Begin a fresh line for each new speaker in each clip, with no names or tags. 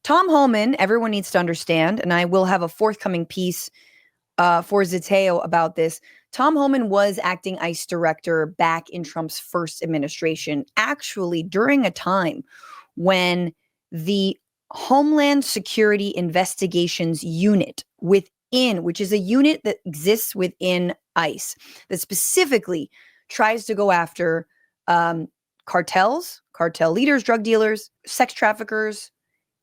Tom Homan, everyone needs to understand, and I will have a forthcoming piece for Zateo about this. Tom Homan was acting ICE director back in Trump's first administration, actually during a time when the Homeland Security Investigations Unit within, which is a unit that exists within ICE, that specifically tries to go after cartels, cartel leaders, drug dealers, sex traffickers,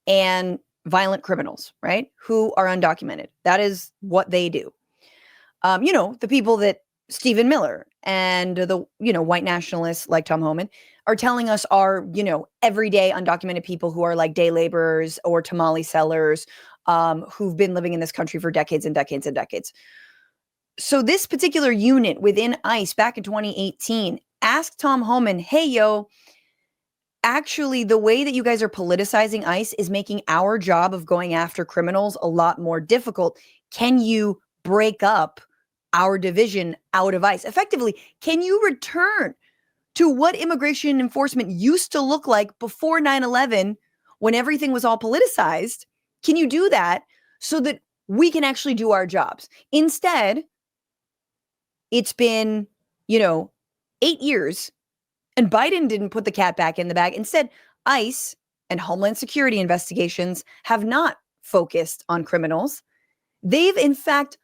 and violent criminals, right? Who are undocumented. That is what they do. The people that Stephen Miller and the, white nationalists like Tom Homan are telling us are, everyday undocumented people who are like day laborers or tamale sellers, who've been living in this country for decades and decades and decades. So this particular unit within ICE back in 2018 asked Tom Homan, hey, yo, actually, the way that you guys are politicizing ICE is making our job of going after criminals a lot more difficult. Can you break up our division out of ICE? Effectively, can you return to what immigration enforcement used to look like before 9/11 when everything was all politicized? Can you do that so that we can actually do our jobs? Instead, it's been, 8 years. And Biden didn't put the cat back in the bag. Instead, ICE and Homeland Security investigations have not focused on criminals. They've, in fact,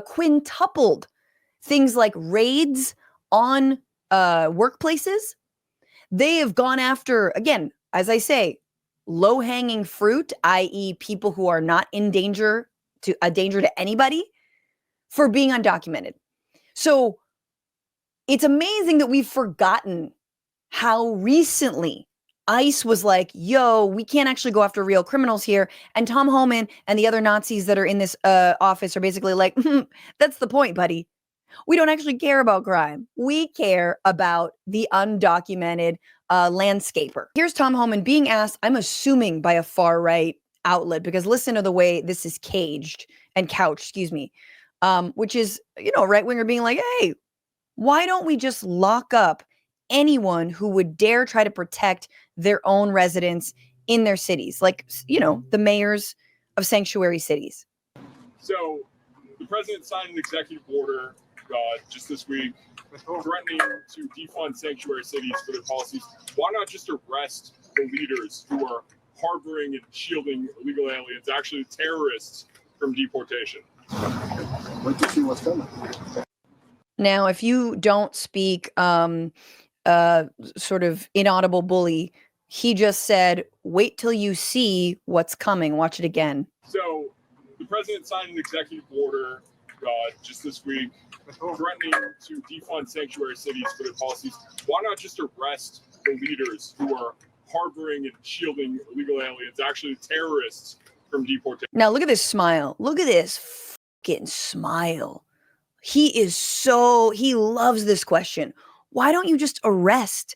quintupled things like raids on workplaces. They have gone after, again, as I say, low-hanging fruit, i.e. people who are not in danger to anybody for being undocumented. So it's amazing that we've forgotten how recently ICE was like, yo, we can't actually go after real criminals here. And Tom Homan and the other Nazis that are in this office are basically like, that's the point, buddy. We don't actually care about crime. We care about the undocumented landscaper. Here's Tom Homan being asked, I'm assuming by a far right outlet, because listen to the way this is couched, which is, right winger being like, hey, why don't we just lock up anyone who would dare try to protect their own residents in their cities, like, the mayors of sanctuary cities?
So the president signed an executive order just this week threatening to defund sanctuary cities for their policies. Why not just arrest the leaders who are harboring and shielding illegal aliens, actually terrorists, from deportation?
Wait to see what's coming.
Now, if you don't speak sort of inaudible bully, he just said, wait till you see what's coming. Watch it again.
So the president signed an executive order just this week threatening to defund sanctuary cities for their policies. Why not just arrest the leaders who are harboring and shielding illegal aliens, actually terrorists, from deportation?
Now, look at this smile. Look at this fucking smile. He loves this question. Why don't you just arrest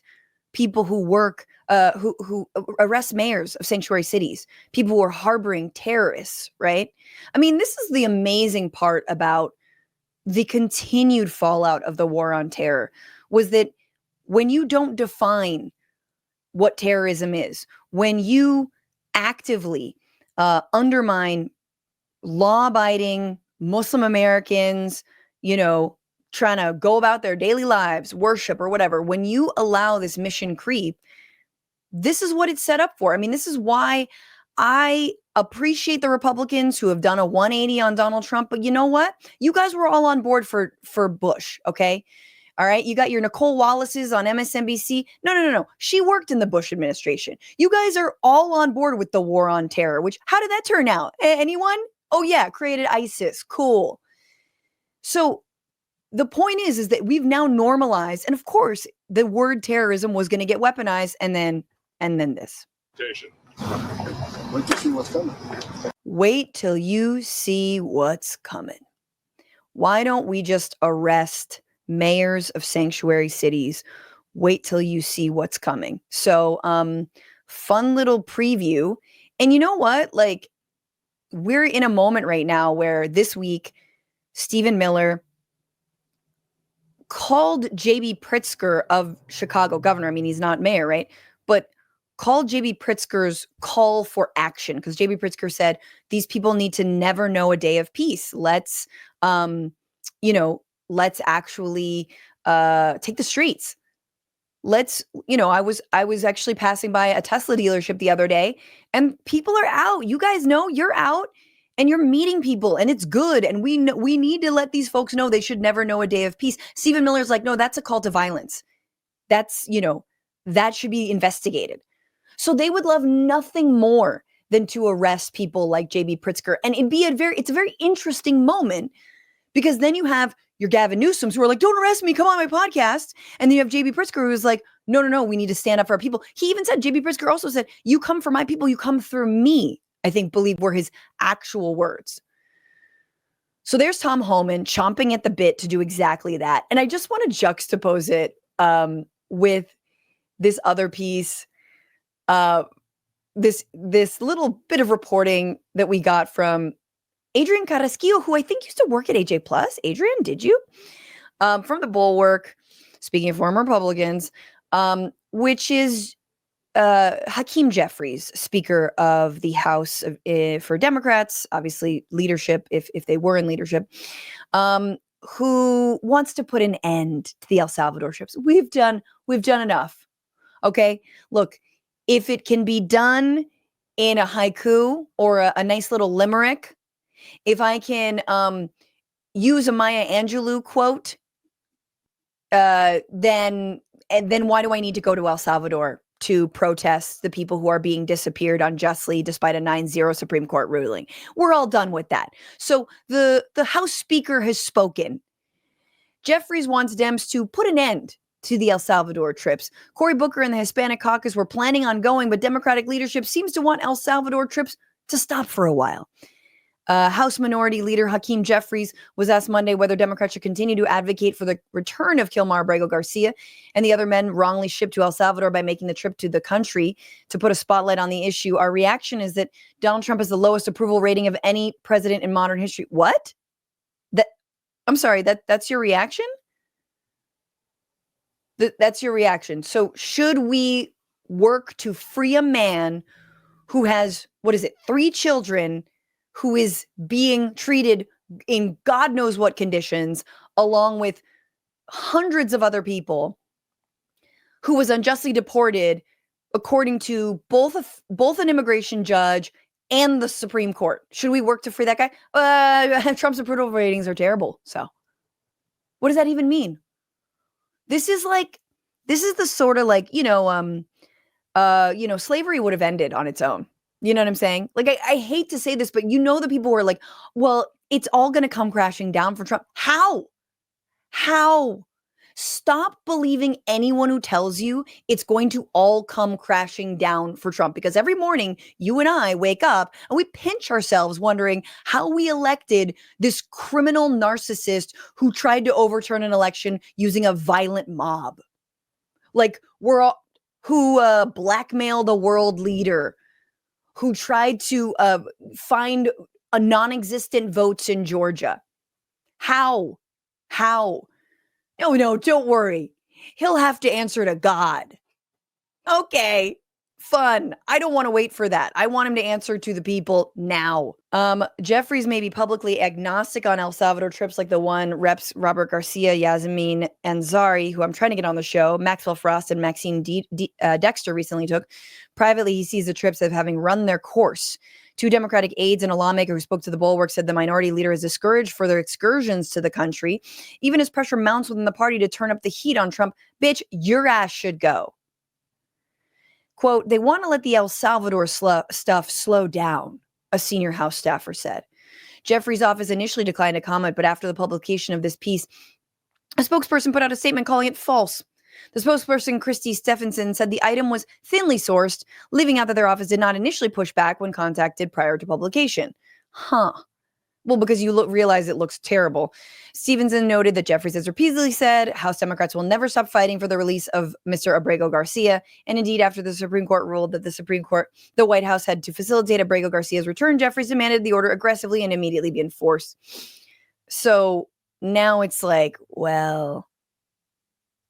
people who work, who arrest mayors of sanctuary cities, people who are harboring terrorists, right? I mean, this is the amazing part about the continued fallout of the war on terror, was that when you don't define what terrorism is, when you actively undermine law-abiding Muslim Americans, trying to go about their daily lives, worship or whatever, when you allow this mission creep, this is what it's set up for. I mean, this is why I appreciate the Republicans who have done a 180 on Donald Trump. But you know what? You guys were all on board for Bush, okay? All right. You got your Nicole Wallace's on MSNBC. No. She worked in the Bush administration. You guys are all on board with the war on terror, which, how did that turn out? Anyone? Oh, yeah. Created ISIS. Cool. So the point is that we've now normalized. And of course, the word terrorism was going to get weaponized. And then this.
Wait to see what's coming.
Wait till you see what's coming. Why don't we just arrest mayors of sanctuary cities? Wait till you see what's coming. So, fun little preview. And you know what? Like, we're in a moment right now where this week, Stephen Miller called JD Pritzker of Chicago governor. I mean, he's not mayor, right? But called JB Pritzker's call for action, because JB Pritzker said these people need to never know a day of peace. Let's actually take the streets. I was actually passing by a Tesla dealership the other day, and people are out. You guys know you're out and you're meeting people, and it's good. And we need to let these folks know they should never know a day of peace. Stephen Miller's like, no, that's a call to violence. That's, that should be investigated. So they would love nothing more than to arrest people like JB Pritzker. And it's a very interesting moment, because then you have your Gavin Newsoms who are like, don't arrest me, come on my podcast. And then you have JB Pritzker who's like, no, we need to stand up for our people. He even said, JB Pritzker also said, you come for my people, you come through me, I believe were his actual words. So there's Tom Homan chomping at the bit to do exactly that. And I just want to juxtapose it with this other piece, this little bit of reporting that we got from Adrian Carrasquillo, who I think used to work at AJ Plus. Adrian, did you? From the Bulwark, speaking of former Republicans, which is Hakeem Jeffries, Speaker of the House for Democrats, obviously leadership, if they were in leadership, who wants to put an end to the El Salvador trips. We've done enough. Okay, look, if it can be done in a haiku or a nice little limerick, if I can use a Maya Angelou quote, then why do I need to go to El Salvador to protest the people who are being disappeared unjustly despite a 9-0 Supreme Court ruling? We're all done with that. So the House Speaker has spoken. Jeffries wants Dems to put an end to the El Salvador trips. Cory Booker and the Hispanic caucus were planning on going, but Democratic leadership seems to want El Salvador trips to stop for a while. House Minority Leader Hakeem Jeffries was asked Monday whether Democrats should continue to advocate for the return of Kilmar Abrego Garcia and the other men wrongly shipped to El Salvador by making the trip to the country to put a spotlight on the issue. Our reaction is that Donald Trump has the lowest approval rating of any president in modern history. What? I'm sorry, that's your reaction? That's your reaction. So should we work to free a man who has, 3 children, who is being treated in God knows what conditions, along with hundreds of other people, who was unjustly deported, according to both an immigration judge and the Supreme Court? Should we work to free that guy? Trump's approval ratings are terrible. So what does that even mean? This is the sort of slavery would have ended on its own. You know what I'm saying? Like, I hate to say this, but the people who are like, well, it's all going to come crashing down for Trump. How? Stop believing anyone who tells you it's going to all come crashing down for Trump, because every morning you and I wake up and we pinch ourselves wondering how we elected this criminal narcissist who tried to overturn an election using a violent mob. Like, who blackmailed a world leader, who tried to find a non-existent votes in Georgia. How? No, don't worry. He'll have to answer to God. Okay, fun. I don't want to wait for that. I want him to answer to the people now. Jeffries may be publicly agnostic on El Salvador trips like the one Reps Robert Garcia, Yasmin Ansari, who I'm trying to get on the show, Maxwell Frost, and Maxine Dexter recently took. Privately, he sees the trips as having run their course. 2 Democratic aides and a lawmaker who spoke to the Bulwark said the minority leader is discouraged further excursions to the country, even as pressure mounts within the party to turn up the heat on Trump. Bitch, your ass should go. Quote, they want to let the El Salvador stuff slow down, a senior House staffer said. Jeffries' office initially declined to comment, but after the publication of this piece, a spokesperson put out a statement calling it false. The spokesperson, Christy Stephenson, said the item was thinly sourced, leaving out that their office did not initially push back when contacted prior to publication. Well, because you realize it looks terrible. Stevenson noted that Jeffries has repeatedly said House Democrats will never stop fighting for the release of Mr. Abrego Garcia. And indeed, after the Supreme Court ruled that the White House had to facilitate Abrego Garcia's return, Jeffries demanded the order aggressively and immediately be enforced. So now it's like, well,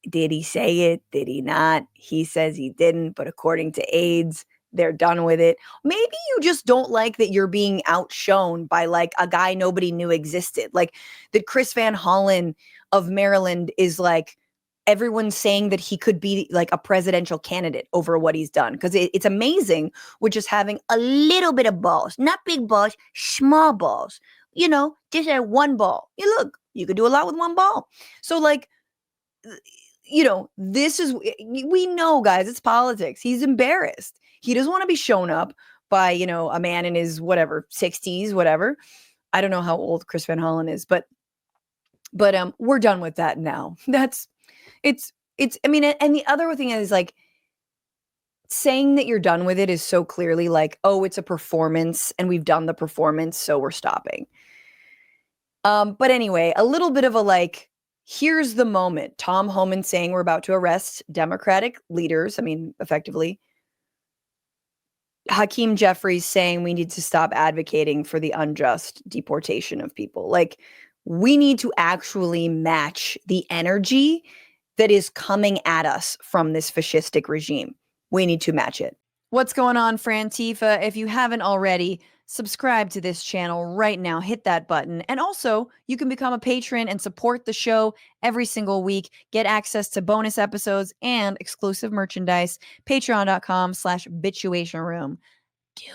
Did he say it? Did he not? He says he didn't, but according to aides, they're done with it. Maybe you just don't like that you're being outshone by like a guy nobody knew existed. Like that Chris Van Hollen of Maryland is like, everyone's saying that he could be like a presidential candidate over what he's done. Because it's amazing with just having a little bit of balls, not big balls, small balls. You know, just one ball. You look, you could do a lot with one ball. So like, you know, this is, we know, guys, it's politics. He's embarrassed. He doesn't want to be shown up by, you know, a man in his whatever 60s, whatever. I don't know how old Chris Van Hollen is, but we're done with that now. It's I mean, and the other thing is like saying that you're done with it is so clearly like, oh, it's a performance and we've done the performance, so we're stopping. But anyway, a little bit of a like, here's the moment. Tom Homan saying we're about to arrest Democratic leaders. I mean, effectively. Hakeem Jeffries saying we need to stop advocating for the unjust deportation of people. Like, we need to actually match the energy that is coming at us from this fascistic regime. We need to match it. What's going on, Frantifa? If you haven't already, subscribe to this channel right now. Hit that button. And also, you can become a patron and support the show every single week. Get access to bonus episodes and exclusive merchandise. Patreon.com/bitchuation room. Do